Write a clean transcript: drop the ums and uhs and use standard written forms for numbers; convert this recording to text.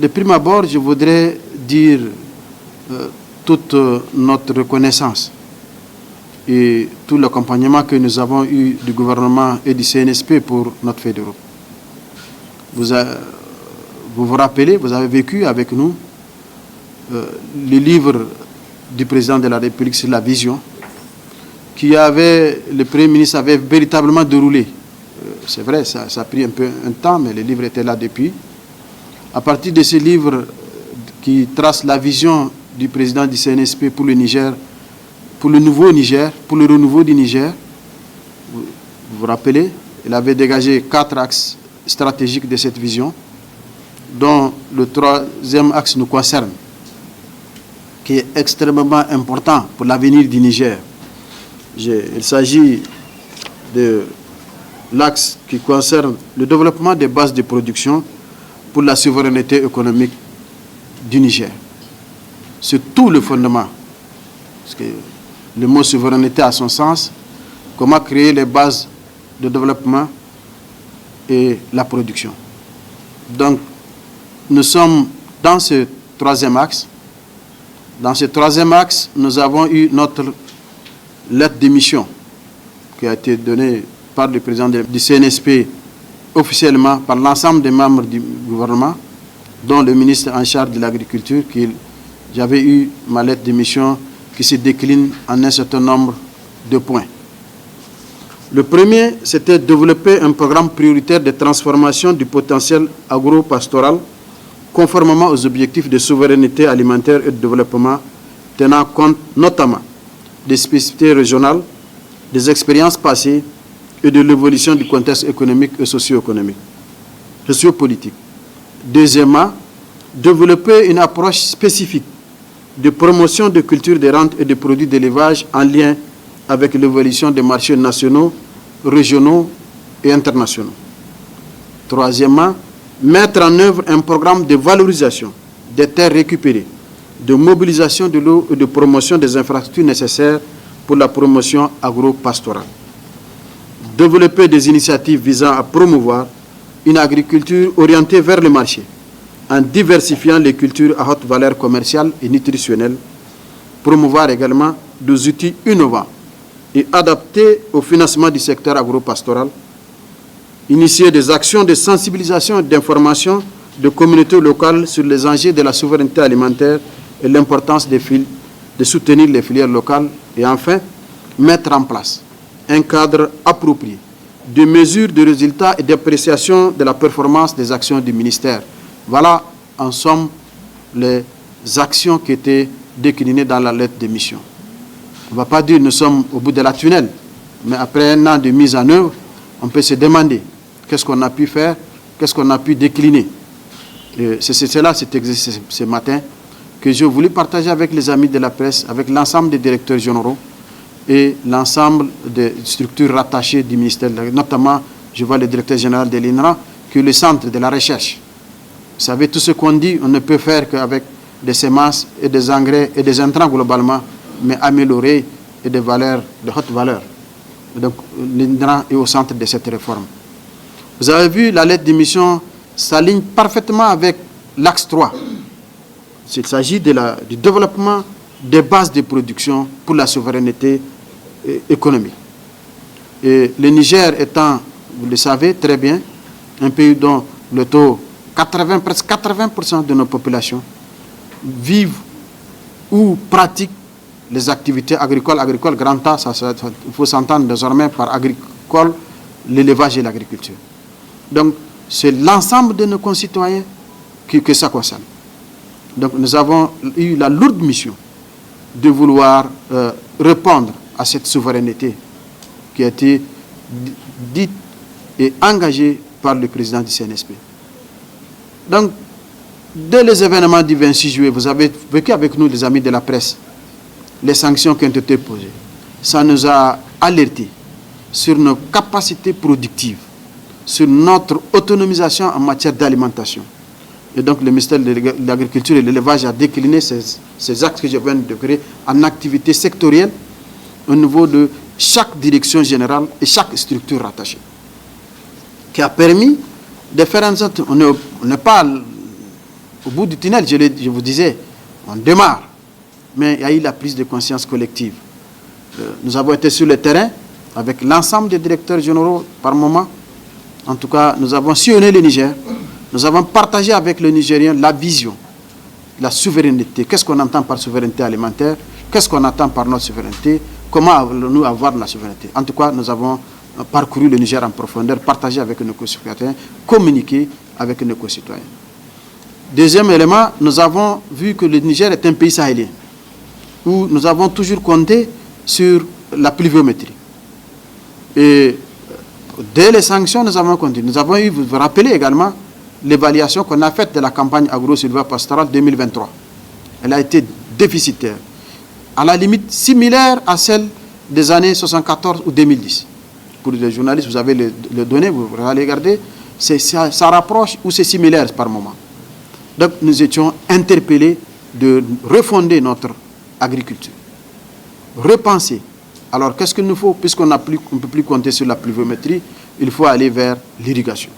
de prime abord, je voudrais dire toute notre reconnaissance et tout l'accompagnement que nous avons eu du gouvernement et du CNSP pour notre feuille de route. Vous vous rappelez, vous avez vécu avec nous le livre du président de la République sur la vision, le Premier ministre avait véritablement déroulé. C'est vrai, ça a pris un temps, mais le livre était là depuis. À partir de ce livre qui trace la vision du président du CNSP pour le Niger, pour le nouveau Niger, pour le renouveau du Niger, vous vous rappelez, il avait dégagé 4 axes stratégiques de cette vision, dont le 3e axe nous concerne, qui est extrêmement important pour l'avenir du Niger. Il s'agit de l'axe qui concerne le développement des bases de production pour la souveraineté économique du Niger. C'est tout le fondement. Parce que le mot souveraineté a son sens. Comment créer les bases de développement et la production. Donc, nous sommes dans ce 3e axe. Dans ce 3e axe, nous avons eu notre lettre de mission qui a été donnée par le président du CNSP officiellement par l'ensemble des membres du gouvernement, dont le ministre en charge de l'agriculture. J'avais eu ma lettre de mission qui se décline en un certain nombre de points. Le premier, c'était développer un programme prioritaire de transformation du potentiel agro-pastoral conformément aux objectifs de souveraineté alimentaire et de développement, tenant compte notamment des spécificités régionales, des expériences passées et de l'évolution du contexte économique et socio-politique. Deuxièmement, développer une approche spécifique de promotion de cultures de rente et de produits d'élevage en lien avec l'évolution des marchés nationaux, régionaux et internationaux. Troisièmement, mettre en œuvre un programme de valorisation des terres récupérées, de mobilisation de l'eau et de promotion des infrastructures nécessaires pour la promotion agro-pastorale. Développer des initiatives visant à promouvoir une agriculture orientée vers le marché, en diversifiant les cultures à haute valeur commerciale et nutritionnelle. Promouvoir également des outils innovants et adaptés au financement du secteur agro-pastoral. Initier des actions de sensibilisation et d'information de communautés locales sur les enjeux de la souveraineté alimentaire et l'importance de soutenir les filières locales. Et enfin, mettre en place un cadre approprié de mesures de résultats et d'appréciation de la performance des actions du ministère. Voilà, en somme, les actions qui étaient déclinées dans la lettre de mission. On ne va pas dire que nous sommes au bout de la tunnel, mais après un an de mise en œuvre, on peut se demander qu'est-ce qu'on a pu faire, qu'est-ce qu'on a pu décliner. C'est cela, cet exercice ce matin, que j'ai voulu partager avec les amis de la presse, avec l'ensemble des directeurs généraux et l'ensemble des structures rattachées du ministère. Notamment, je vois le directeur général de l'INRA, qui est le centre de la recherche. Vous savez, tout ce qu'on dit, on ne peut faire qu'avec des semences et des engrais et des intrants globalement, mais améliorés et des valeurs de haute valeur. Donc, l'INRA est au centre de cette réforme. Vous avez vu, la lettre d'émission s'aligne parfaitement avec l'axe 3. Il s'agit du développement des bases de production pour la souveraineté économique. Et le Niger étant, vous le savez très bien, un pays dont le taux, presque 80% de nos populations vivent ou pratiquent les activités agricoles. Agricole, grand A, il faut s'entendre désormais par agricole, l'élevage et l'agriculture. Donc, c'est l'ensemble de nos concitoyens que ça concerne. Donc, nous avons eu la lourde mission de vouloir répondre à cette souveraineté qui a été dite et engagée par le président du CNSP. Donc, dès les événements du 26 juillet, vous avez vécu avec nous, les amis de la presse, les sanctions qui ont été posées. Ça nous a alertés sur nos capacités productives, sur notre autonomisation en matière d'alimentation. Et donc, le ministère de l'Agriculture et de l'Élevage a décliné ces axes que je viens de créer en activités sectorielles au niveau de chaque direction générale et chaque structure rattachée, qui a permis de faire en sorte, on n'est pas au bout du tunnel, je vous disais, on démarre. Mais il y a eu la prise de conscience collective. Nous avons été sur le terrain avec l'ensemble des directeurs généraux par moment. En tout cas, nous avons sillonné le Niger. Nous avons partagé avec le Nigérien la vision, la souveraineté. Qu'est-ce qu'on entend par souveraineté alimentaire? Qu'est-ce qu'on attend par notre souveraineté? Comment allons-nous avoir de la souveraineté? En tout cas, nous avons parcouru le Niger en profondeur, partagé avec nos concitoyens, communiqué avec nos concitoyens. Deuxième élément, nous avons vu que le Niger est un pays sahélien, où nous avons toujours compté sur la pluviométrie. Et dès les sanctions, nous avons continué. Nous avons eu, vous vous rappelez également, l'évaluation qu'on a faite de la campagne agro-sylvo-pastorale 2023. Elle a été déficitaire, à la limite similaire à celle des années 74 ou 2010. Pour les journalistes, vous avez les données, vous allez regarder, ça rapproche ou c'est similaire par moment. Donc nous étions interpellés de refonder notre agriculture, repenser. Alors qu'est-ce qu'il nous faut? Puisqu'on ne peut plus compter sur la pluviométrie, il faut aller vers l'irrigation.